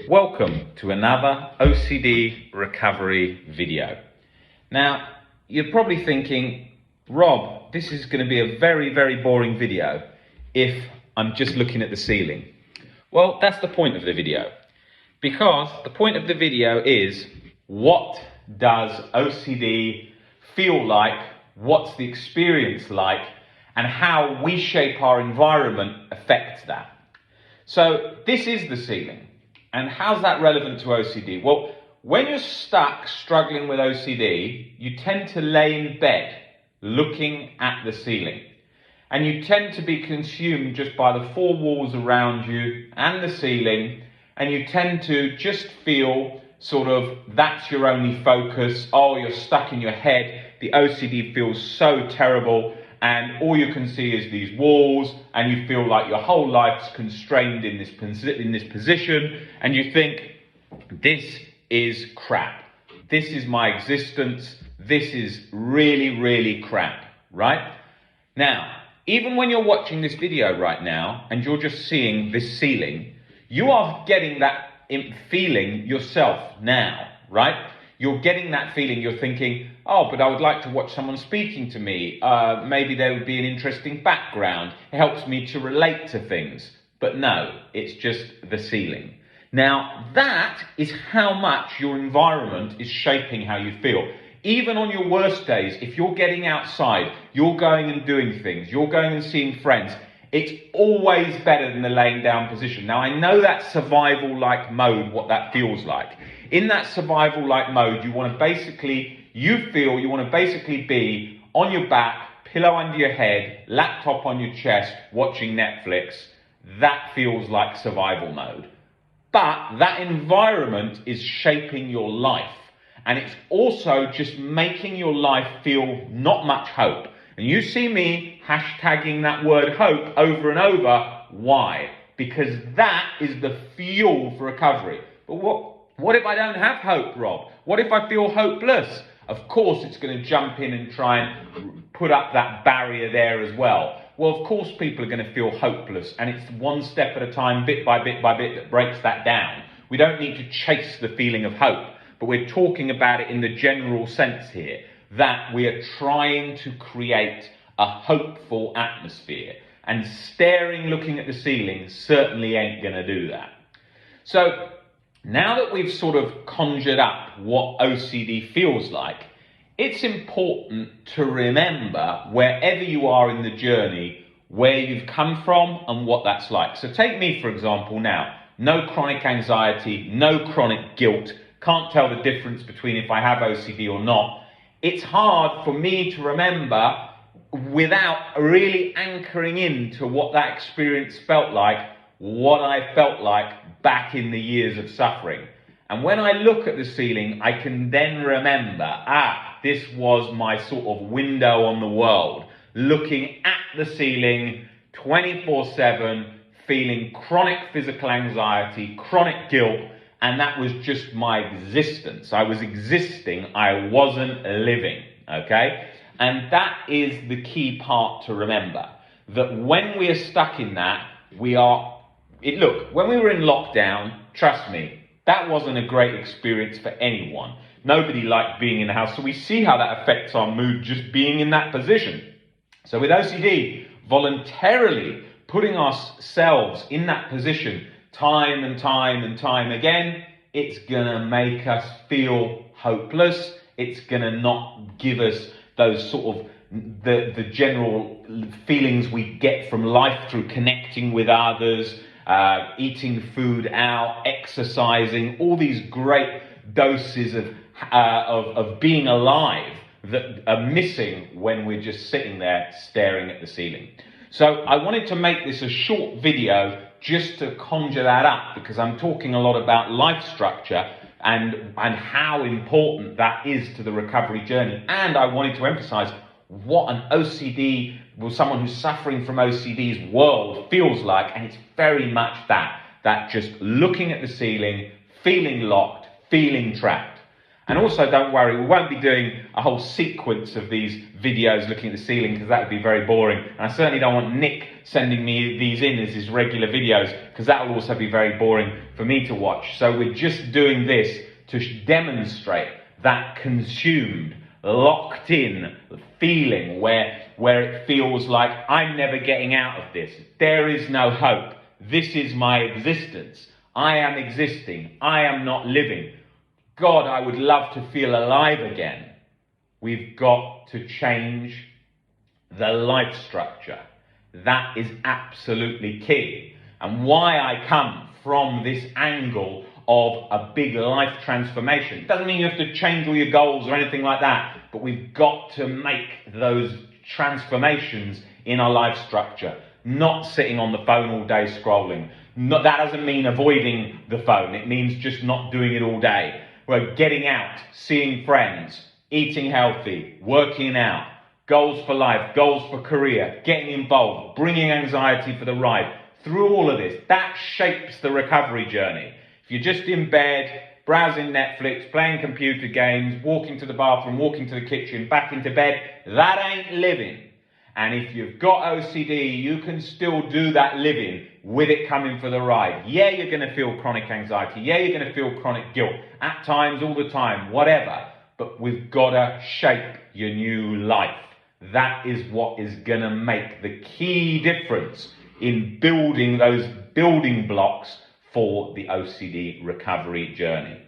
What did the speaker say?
Welcome to another OCD recovery video. Now, you're probably thinking, Rob, this is going to be a very boring video if I'm just looking at the ceiling. Well, that's the point of the video, because the point of the video is, what does OCD feel like? What's the experience like? And how we shape our environment affects that. So this is the ceiling. And how's that relevant to OCD? Well, when you're stuck struggling with OCD, you tend to lay in bed looking at the ceiling. And you tend to be consumed just by the four walls around you and the ceiling. And you tend to just feel sort of that's your only focus. Oh, you're stuck in your head. The OCD feels so terrible. And all you can see is these walls, and you feel like your whole life's constrained in this position, and you think, this is crap. This is my existence. This is really crap, right? Now, even when you're watching this video right now, and you're just seeing this ceiling, you are getting that feeling yourself now, right? You're getting that feeling, you're thinking, oh, but I would like to watch someone speaking to me. Maybe there would be an interesting background. It helps me to relate to things. But no, it's just the ceiling. Now, that is how much your environment is shaping how you feel. Even on your worst days, if you're getting outside, you're going and doing things, you're going and seeing friends, it's always better than the laying down position. Now, I know that survival-like mode, what that feels like. In that survival-like mode, you want to basically be on your back, pillow under your head, laptop on your chest, watching Netflix. That feels like survival mode. But that environment is shaping your life. And it's also just making your life feel not much hope. And you see me hashtagging that word hope over and over. Why? Because that is the fuel for recovery. But what if I don't have hope, Rob? What if I feel hopeless? Of course, it's going to jump in and try and put up that barrier there as well. Well, of course, people are going to feel hopeless. And it's one step at a time, bit by bit that breaks that down. We don't need to chase the feeling of hope. But we're talking about it in the general sense here, that we are trying to create a hopeful atmosphere. And looking at the ceiling certainly ain't going to do that. So now that we've sort of conjured up what OCD feels like, it's important to remember, wherever you are in the journey, where you've come from and what that's like. So take me, for example, now. No chronic anxiety, no chronic guilt. Can't tell the difference between if I have OCD or not. It's hard for me to remember without really anchoring into what that experience felt like, what I felt like back in the years of suffering. And when I look at the ceiling, I can then remember, this was my sort of window on the world, looking at the ceiling 24/7, feeling chronic physical anxiety, chronic guilt, and that was just my existence. I was existing, I wasn't living, okay? And that is the key part to remember, that when we are stuck in that, look, when we were in lockdown, trust me, that wasn't a great experience for anyone. Nobody liked being in the house, so we see how that affects our mood just being in that position. So with OCD, voluntarily putting ourselves in that position time and time again, it's gonna make us feel hopeless. It's gonna not give us those sort of the general feelings we get from life through connecting with others, eating food out, exercising, all these great doses of being alive that are missing when we're just sitting there staring at the ceiling. So I wanted to make this a short video just to conjure that up, because I'm talking a lot about life structure and how important that is to the recovery journey. And I wanted to emphasize what an OCD, someone who's suffering from OCD's world feels like. And it's very much that just looking at the ceiling, feeling locked, feeling trapped. And also, don't worry, we won't be doing a whole sequence of these videos looking at the ceiling because that would be very boring. And I certainly don't want Nick sending me these in as his regular videos because that will also be very boring for me to watch. So we're just doing this to demonstrate that consumed, locked in feeling where it feels like I'm never getting out of this. There is no hope. This is my existence. I am existing. I am not living. God, I would love to feel alive again. We've got to change the life structure. That is absolutely key. And why I come from this angle of a big life transformation. It doesn't mean you have to change all your goals or anything like that, but we've got to make those transformations in our life structure. Not sitting on the phone all day scrolling. That doesn't mean avoiding the phone. It means just not doing it all day. We're getting out, seeing friends, eating healthy, working out, goals for life, goals for career, getting involved, bringing anxiety for the ride. Through all of this, that shapes the recovery journey. If you're just in bed, browsing Netflix, playing computer games, walking to the bathroom, walking to the kitchen, back into bed, that ain't living. And if you've got OCD, you can still do that living with it coming for the ride. Yeah, you're going to feel chronic anxiety. Yeah, you're going to feel chronic guilt. At times, all the time, whatever. But we've got to shape your new life. That is what is going to make the key difference in building those building blocks for the OCD recovery journey.